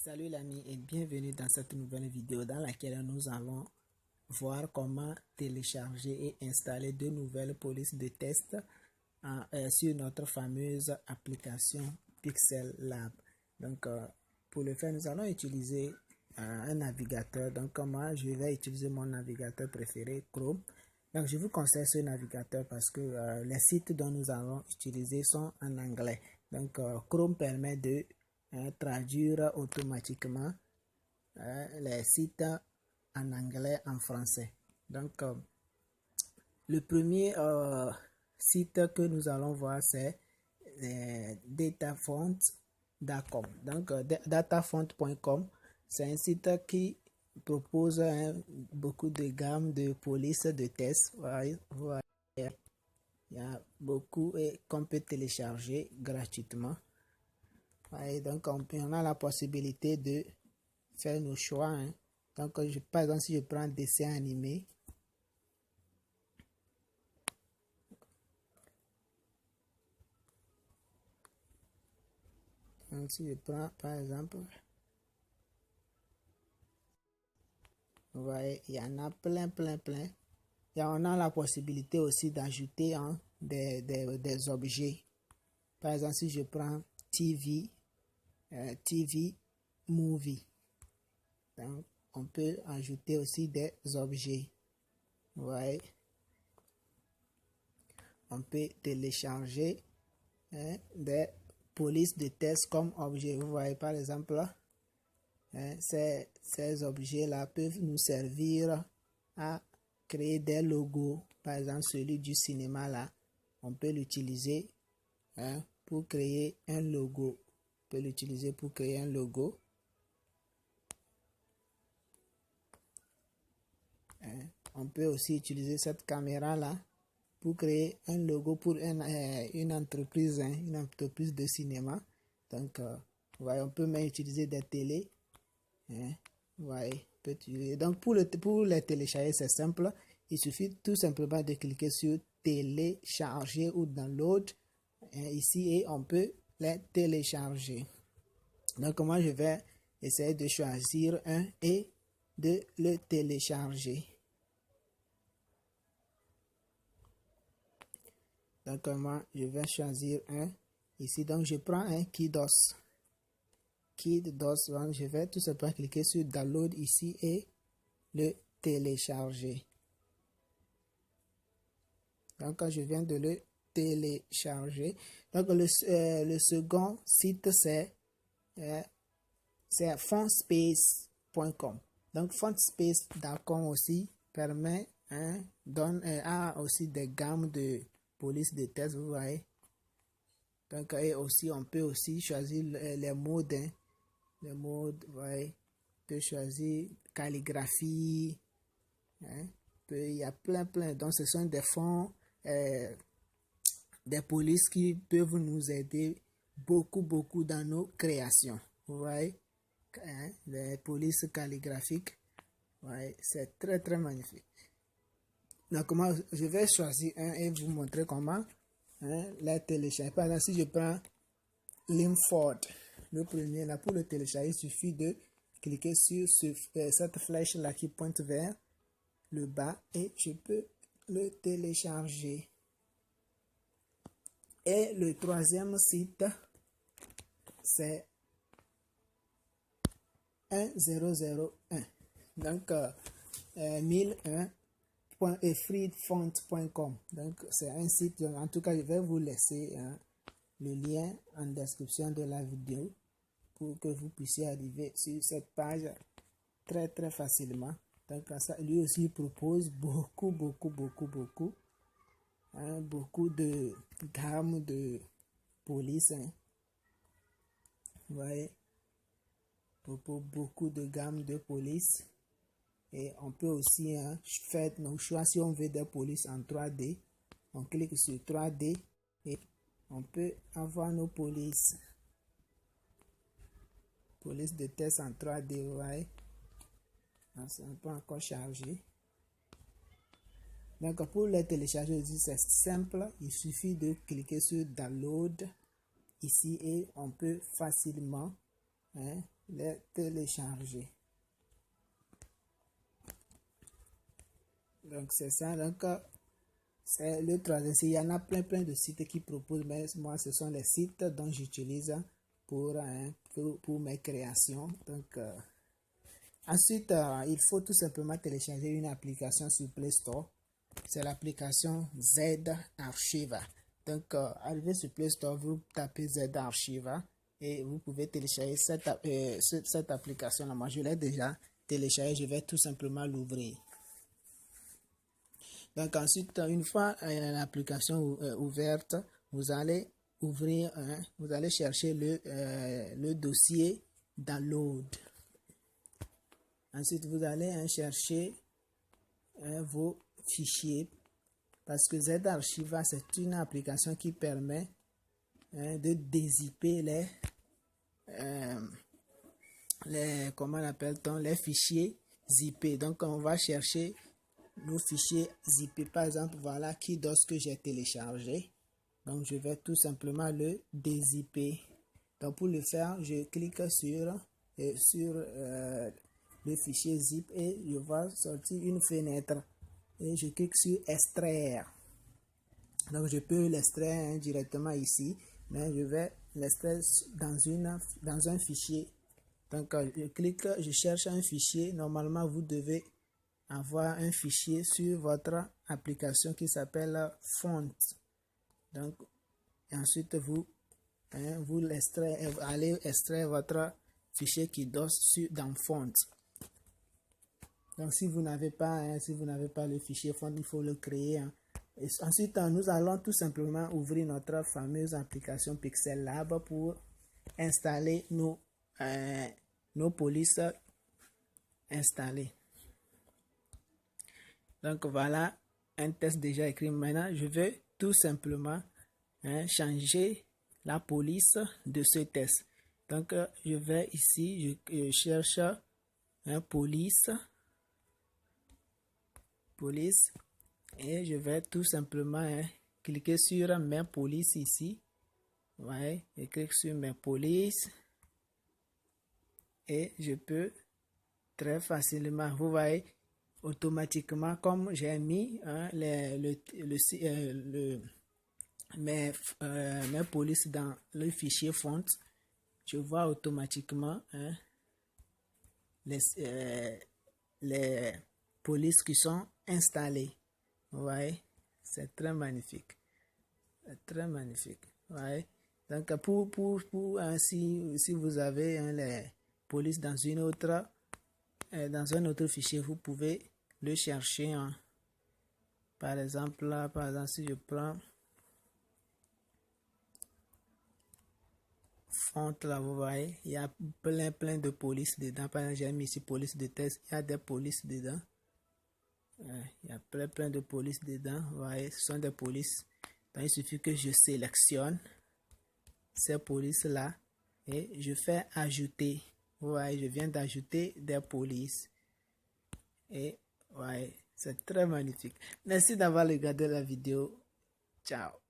Salut l'ami et bienvenue dans cette nouvelle vidéo dans laquelle nous allons voir comment télécharger et installer de nouvelles polices de test sur notre fameuse application Pixel Lab. Donc pour le faire, nous allons utiliser un navigateur. Donc moi je vais utiliser mon navigateur préféré, Chrome. Donc je vous conseille ce navigateur parce que les sites dont nous allons utiliser sont en anglais. Donc Chrome permet de traduire automatiquement les sites en anglais en français. Donc le premier site que nous allons voir, c'est datafont.com. Donc datafont.com, c'est un site qui propose beaucoup de gammes de polices de tests. Voilà. Il y a beaucoup qu'on peut télécharger gratuitement. Et donc on a la possibilité de faire nos choix. Donc par exemple, si je prends dessin animé, donc si je prends par exemple, vous voyez, il y en a plein. Et on a la possibilité aussi d'ajouter des objets. Par exemple, si je prends TV Movie, donc on peut ajouter aussi des objets. Vous voyez, on peut télécharger des polices de test comme objet. Vous voyez par exemple, ces objets-là peuvent nous servir à créer des logos. Par exemple, celui du cinéma là, on peut l'utiliser pour créer un logo. On peut aussi utiliser cette caméra là pour créer un logo pour une entreprise de cinéma. Donc on peut même utiliser des télés. Donc pour les télécharger, c'est simple. Il suffit tout simplement de cliquer sur télécharger ou download ici et on peut les télécharger. Donc moi je vais essayer de choisir un et de le télécharger. Donc moi je vais choisir un ici. Donc je prends un KidDOS. Donc je vais tout simplement cliquer sur download ici et le télécharger. Donc quand je viens de le télécharger, donc le second site c'est fontspace.com. Donc fontspace.com aussi permet a aussi des gammes de polices de test, vous voyez. Donc et aussi on peut aussi choisir les modes. Les modes, vous voyez. On peut choisir calligraphie. Il y a plein. Donc ce sont des fonds, des polices qui peuvent nous aider beaucoup dans nos créations. Vous voyez, les polices calligraphiques. Ouais, c'est très magnifique. Donc moi je vais choisir un et vous montrer comment les télécharger. Par exemple, si je prends Linford, le premier là, pour le télécharger, il suffit de cliquer sur cette flèche là qui pointe vers le bas et je peux le télécharger. Et le troisième site, c'est 1001. Donc 1001.freefont.com. Donc c'est un site, en tout cas je vais vous laisser le lien en description de la vidéo pour que vous puissiez arriver sur cette page très facilement. Donc ça, lui aussi propose beaucoup de gammes de police. Vous voyez, beaucoup de gammes de police. Et on peut aussi faire nos choix. Si on veut des polices en 3D, on clique sur 3D et on peut avoir nos polices de test en 3D. Vous voyez, c'est un peu encore chargé. Donc pour les télécharger aussi, c'est simple. Il suffit de cliquer sur download ici et on peut facilement les télécharger. Donc c'est ça. Donc c'est le troisième. Il y en a plein de sites qui proposent, mais moi ce sont les sites dont j'utilise pour mes créations. Donc ensuite il faut tout simplement télécharger une application sur Play Store. C'est l'application Z-Archive. Donc arrivé sur Play Store, vous tapez Z-Archive et vous pouvez télécharger cette application là. Moi je l'ai déjà téléchargée, je vais tout simplement l'ouvrir. Donc ensuite, une fois l'application ouverte, vous allez ouvrir, vous allez chercher le dossier download. Ensuite, vous allez chercher vos fichiers, parce que Z-Archive, c'est une application qui permet de dézipper comment appelle-t-on, les fichiers zippés. Donc on va chercher nos fichiers zippés. Par exemple, voilà KiDos que j'ai téléchargé. Donc je vais tout simplement le dézipper. Donc pour le faire, je clique sur le fichier zip et je vois sortir une fenêtre. Et je clique sur extraire. Donc je peux l'extraire directement ici, mais je vais l'extraire dans un fichier. Donc je clique, je cherche un fichier. Normalement vous devez avoir un fichier sur votre application qui s'appelle Font. Donc ensuite vous allez extraire votre fichier KiDos dans Font. Donc si vous n'avez pas le fichier Font, il faut le créer. Et ensuite nous allons tout simplement ouvrir notre fameuse application Pixel Lab pour installer nos polices installées. Donc voilà un test déjà écrit. Maintenant je vais tout simplement changer la police de ce test. Donc je vais ici, je cherche police et je vais tout simplement cliquer sur mes polices ici. Ouais, je clique sur mes polices et je peux très facilement, vous voyez, automatiquement, comme j'ai mis mes polices dans le fichier Font, je vois automatiquement les polices qui sont installées. Vous voyez, c'est très magnifique. C'est très magnifique. Vous voyez? Donc si vous avez les polices dans un autre fichier, vous pouvez le chercher. Par exemple, là, si je prends Font, là, vous voyez, il y a plein de polices dedans. Par exemple, j'ai mis ici police de test, il y a des polices dedans. Il y a plein de polices dedans. Vous voyez, ce sont des polices. Donc, il suffit que je sélectionne ces polices là et je fais ajouter. Vous voyez, je viens d'ajouter des polices et ouais, c'est très magnifique. Merci d'avoir regardé la vidéo. Ciao.